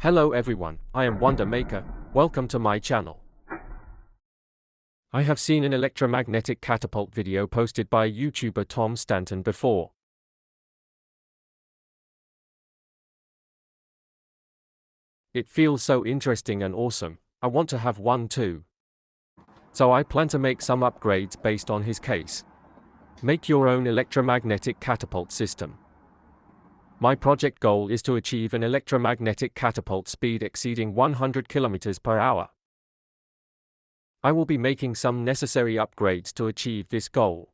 Hello everyone, I am Wonder Maker, welcome to my channel. I have seen an electromagnetic catapult video posted by YouTuber Tom Stanton before. It feels so interesting and awesome, I want to have one too. So I plan to make some upgrades based on his case. Make your own electromagnetic catapult system. My project goal is to achieve an electromagnetic catapult speed exceeding 100 km per hour. I will be making some necessary upgrades to achieve this goal.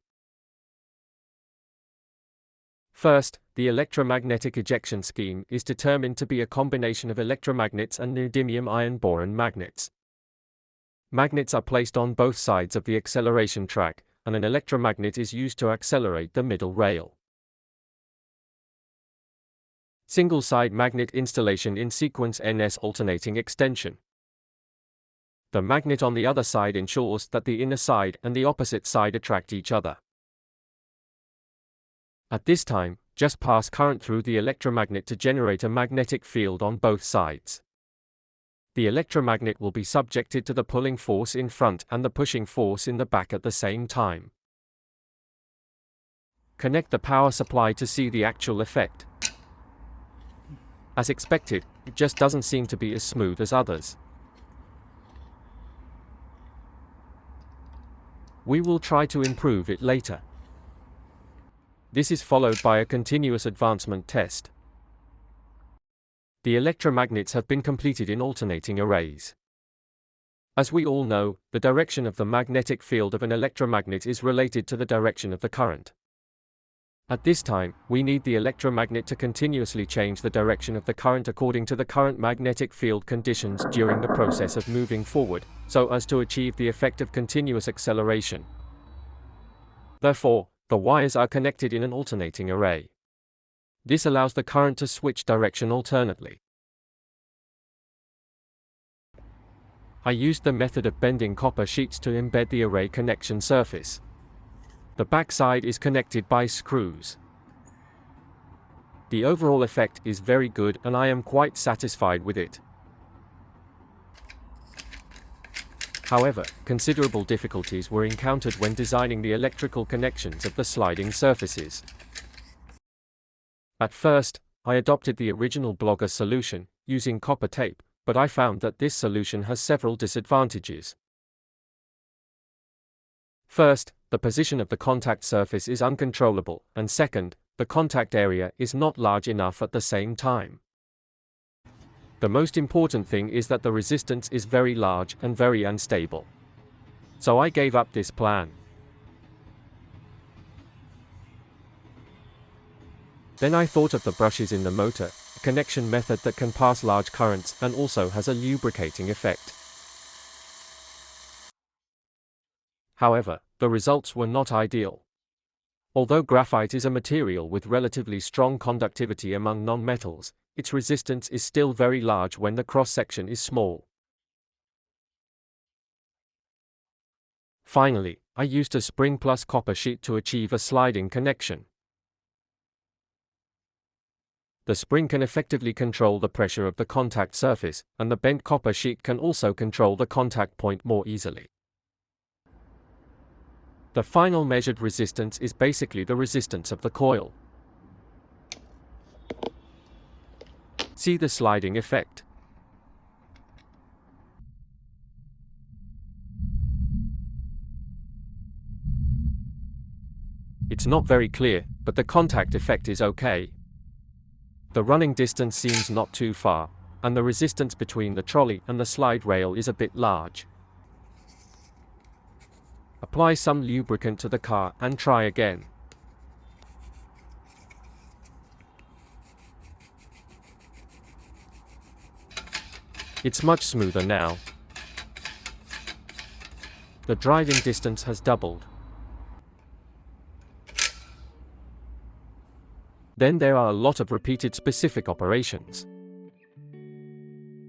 First, the electromagnetic ejection scheme is determined to be a combination of electromagnets and neodymium iron-boron magnets. Magnets are placed on both sides of the acceleration track, and an electromagnet is used to accelerate the middle rail. Single-side magnet installation in sequence NS alternating extension. The magnet on the other side ensures that the inner side and the opposite side attract each other. At this time, just pass current through the electromagnet to generate a magnetic field on both sides. The electromagnet will be subjected to the pulling force in front and the pushing force in the back at the same time. Connect the power supply to see the actual effect. As expected, it just doesn't seem to be as smooth as others. We will try to improve it later. This is followed by a continuous advancement test. The electromagnets have been completed in alternating arrays. As we all know, the direction of the magnetic field of an electromagnet is related to the direction of the current. At this time, we need the electromagnet to continuously change the direction of the current according to the current magnetic field conditions during the process of moving forward, so as to achieve the effect of continuous acceleration. Therefore, the wires are connected in an alternating array. This allows the current to switch direction alternately. I used the method of bending copper sheets to embed the array connection surface. The backside is connected by screws. The overall effect is very good and I am quite satisfied with it. However, considerable difficulties were encountered when designing the electrical connections of the sliding surfaces. At first, I adopted the original Blogger solution, using copper tape, but I found that this solution has several disadvantages. First, the position of the contact surface is uncontrollable, and second, the contact area is not large enough at the same time. The most important thing is that the resistance is very large and very unstable. So I gave up this plan. Then I thought of the brushes in the motor, a connection method that can pass large currents and also has a lubricating effect. However, the results were not ideal. Although graphite is a material with relatively strong conductivity among non-metals, its resistance is still very large when the cross-section is small. Finally, I used a spring plus copper sheet to achieve a sliding connection. The spring can effectively control the pressure of the contact surface, and the bent copper sheet can also control the contact point more easily. The final measured resistance is basically the resistance of the coil. See the sliding effect. It's not very clear, but the contact effect is okay. The running distance seems not too far, and the resistance between the trolley and the slide rail is a bit large. Apply some lubricant to the car and try again. It's much smoother now. The driving distance has doubled. Then there are a lot of repeated specific operations.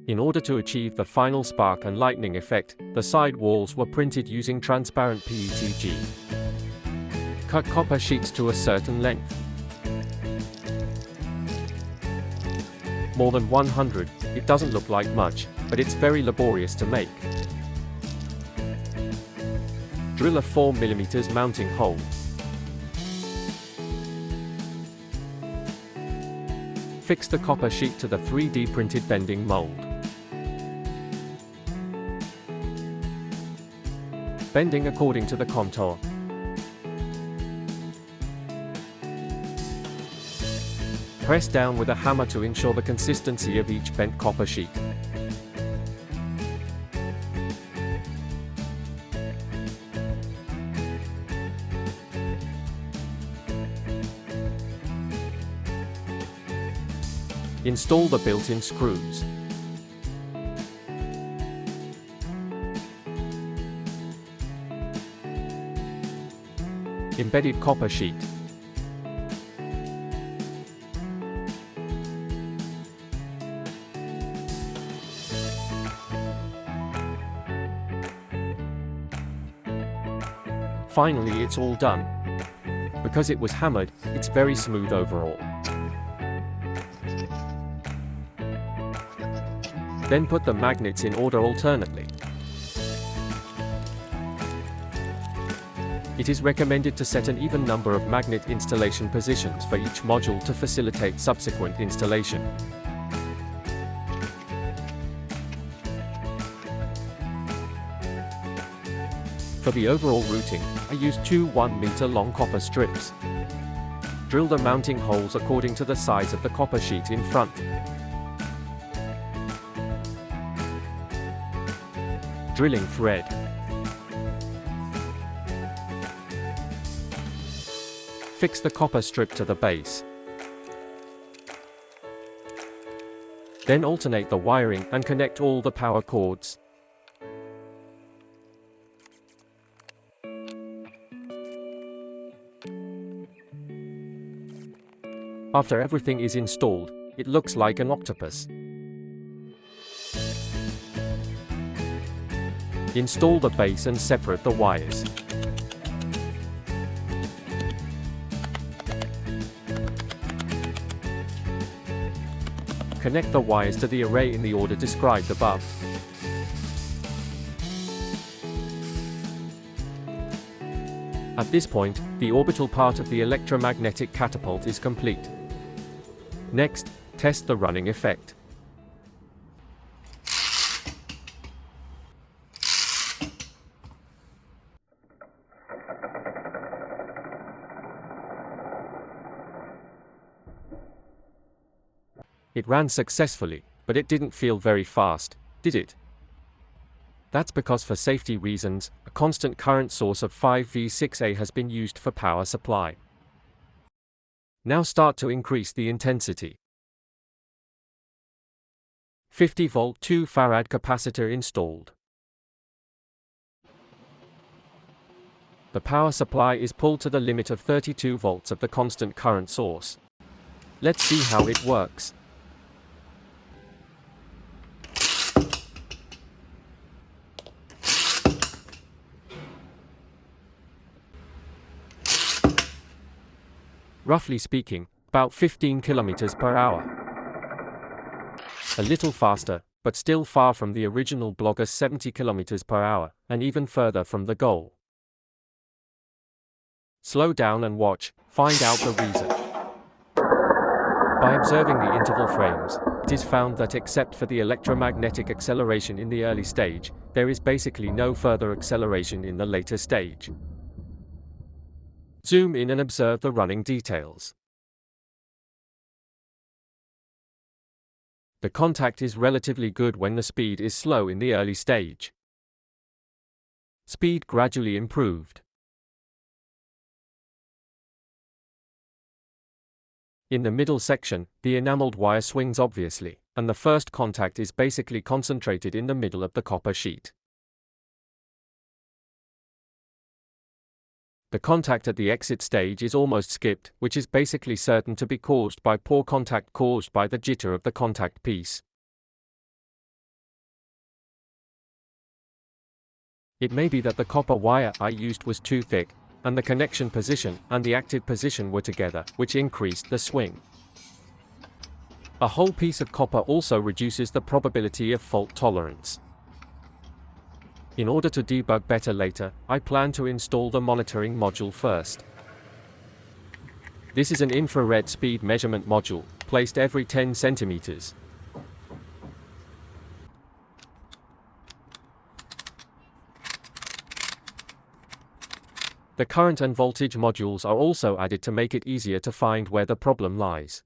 In order to achieve the final spark and lightning effect, the side walls were printed using transparent PETG. Cut copper sheets to a certain length. More than 100 It doesn't look like much, but it's very laborious to make. Drill a 4 mm mounting hole. Fix the copper sheet to the 3D printed bending mold. Bending according to the contour. Press down with a hammer to ensure the consistency of each bent copper sheet. Install the built-in screws. Embedded copper sheet. Finally, it's all done. Because it was hammered, it's very smooth overall. Then put the magnets in order alternately. It is recommended to set an even number of magnet installation positions for each module to facilitate subsequent installation. For the overall routing, I used two 1 meter long copper strips. Drill the mounting holes according to the size of the copper sheet in front. Drilling thread. Fix the copper strip to the base. Then alternate the wiring and connect all the power cords. After everything is installed, it looks like an octopus. Install the base and separate the wires. Connect the wires to the array in the order described above. At this point, the orbital part of the electromagnetic catapult is complete. Next, test the running effect. It ran successfully, but it didn't feel very fast, did it? That's because for safety reasons, a constant current source of 5V6A has been used for power supply. Now start to increase the intensity. 50 volt 2 farad capacitor installed. The power supply is pulled to the limit of 32 volts of the constant current source. Let's see how it works. Roughly speaking, about 15 kilometers per hour. A little faster, but still far from the original blogger's 70 kilometers per hour, and even further from the goal. Slow down and watch, find out the reason. By observing the interval frames, it is found that except for the electromagnetic acceleration in the early stage, there is basically no further acceleration in the later stage. Zoom in and observe the running details. The contact is relatively good when the speed is slow in the early stage. Speed gradually improved. In the middle section, the enameled wire swings obviously, and the first contact is basically concentrated in the middle of the copper sheet. The contact at the exit stage is almost skipped, which is basically certain to be caused by poor contact caused by the jitter of the contact piece. It may be that the copper wire I used was too thick, and the connection position and the active position were together, which increased the swing. A whole piece of copper also reduces the probability of fault tolerance. In order to debug better later, I plan to install the monitoring module first. This is an infrared speed measurement module, placed every 10 centimeters. The current and voltage modules are also added to make it easier to find where the problem lies.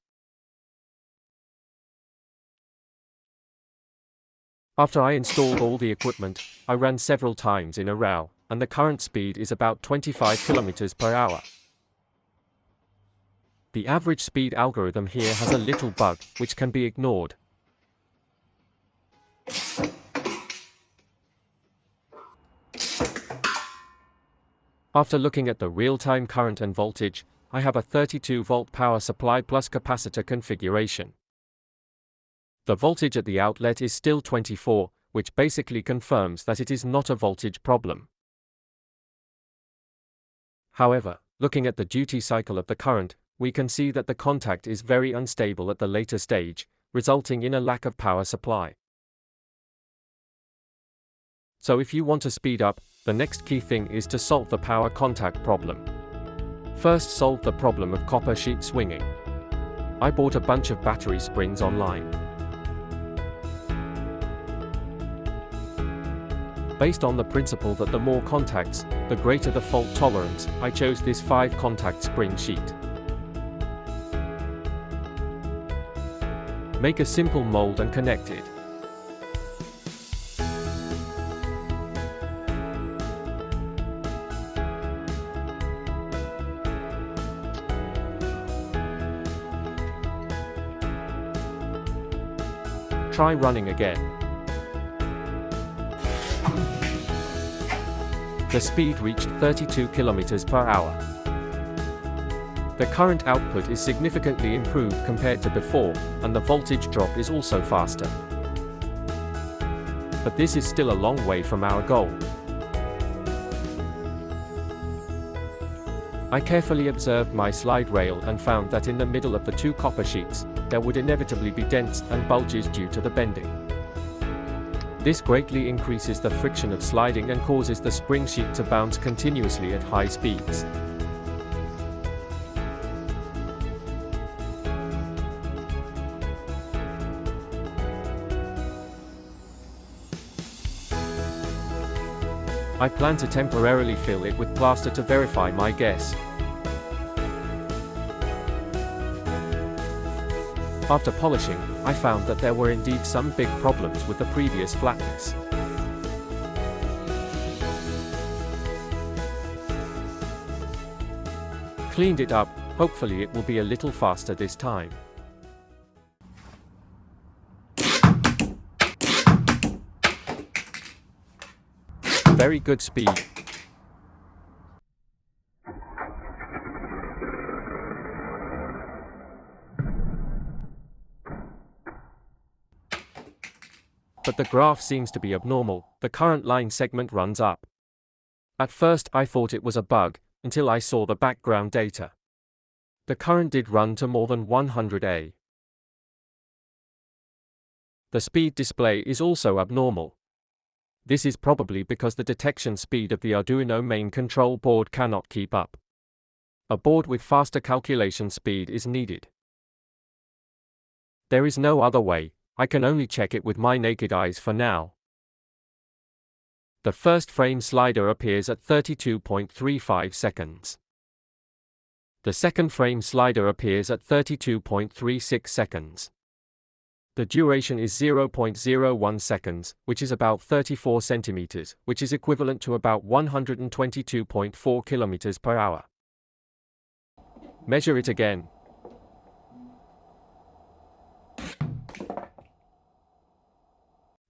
After I installed all the equipment, I ran several times in a row, and the current speed is about 25 kilometers per hour. The average speed algorithm here has a little bug, which can be ignored. After looking at the real-time current and voltage, I have a 32-volt power supply plus capacitor configuration. The voltage at the outlet is still 24, which basically confirms that it is not a voltage problem. However, looking at the duty cycle of the current, we can see that the contact is very unstable at the later stage, resulting in a lack of power supply. So if you want to speed up, the next key thing is to solve the power contact problem. First, solve the problem of copper sheet swinging. I bought a bunch of battery springs online. Based on the principle that the more contacts, the greater the fault tolerance, I chose this 5-contact spring sheet. Make a simple mold and connect it. Try running again. The speed reached 32 km per hour. The current output is significantly improved compared to before, and the voltage drop is also faster. But this is still a long way from our goal. I carefully observed my slide rail and found that in the middle of the 2 copper sheets, there would inevitably be dents and bulges due to the bending. This greatly increases the friction of sliding and causes the spring sheet to bounce continuously at high speeds. I plan to temporarily fill it with plaster to verify my guess. After polishing, I found that there were indeed some big problems with the previous flatness. Cleaned it up, hopefully it will be a little faster this time. Very good speed. But the graph seems to be abnormal. The current line segment runs up. At first I thought it was a bug, until I saw the background data. The current did run to more than 100 A. The speed display is also abnormal. This is probably because the detection speed of the Arduino main control board cannot keep up. A board with faster calculation speed is needed. There is no other way. I can only check it with my naked eyes for now. The first frame slider appears at 32.35 seconds. The second frame slider appears at 32.36 seconds. The duration is 0.01 seconds, which is about 34 centimeters, which is equivalent to about 122.4 kilometers per hour. Measure it again.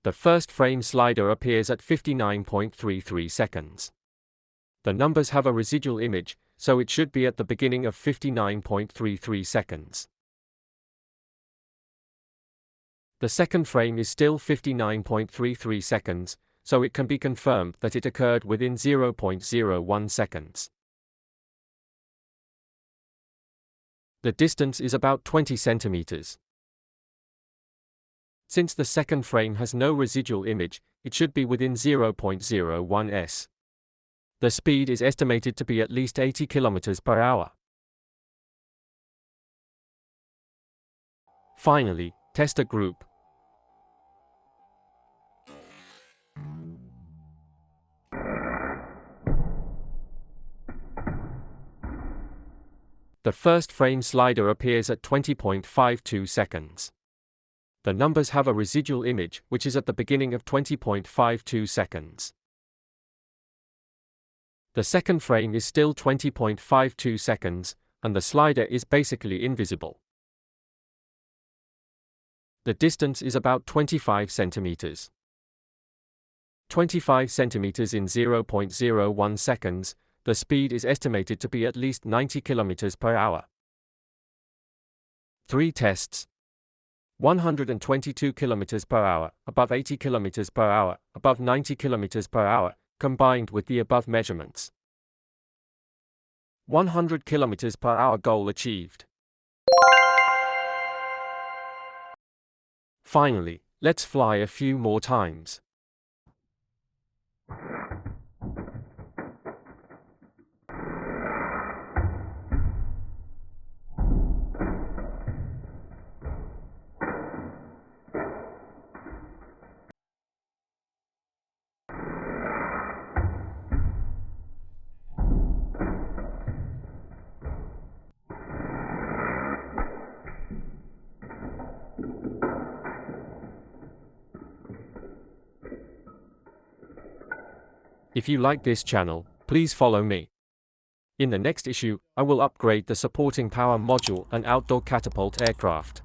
The first frame slider appears at 59.33 seconds. The numbers have a residual image, so it should be at the beginning of 59.33 seconds. The second frame is still 59.33 seconds, so it can be confirmed that it occurred within 0.01 seconds. The distance is about 20 centimeters. Since the second frame has no residual image, it should be within 0.01 s. The speed is estimated to be at least 80 km per hour. Finally, test a group. The first frame slider appears at 20.52 seconds. The numbers have a residual image, which is at the beginning of 20.52 seconds. The second frame is still 20.52 seconds, and the slider is basically invisible. The distance is about 25 centimeters. 25 centimeters in 0.01 seconds, the speed is estimated to be at least 90 km per hour. 3 tests. 122 km per hour, above 80 km per hour, above 90 km per hour, combined with the above measurements. 100 km per hour goal achieved. Finally, let's fly a few more times. If you like this channel, please follow me. In the next issue, I will upgrade the supporting power module and outdoor catapult aircraft.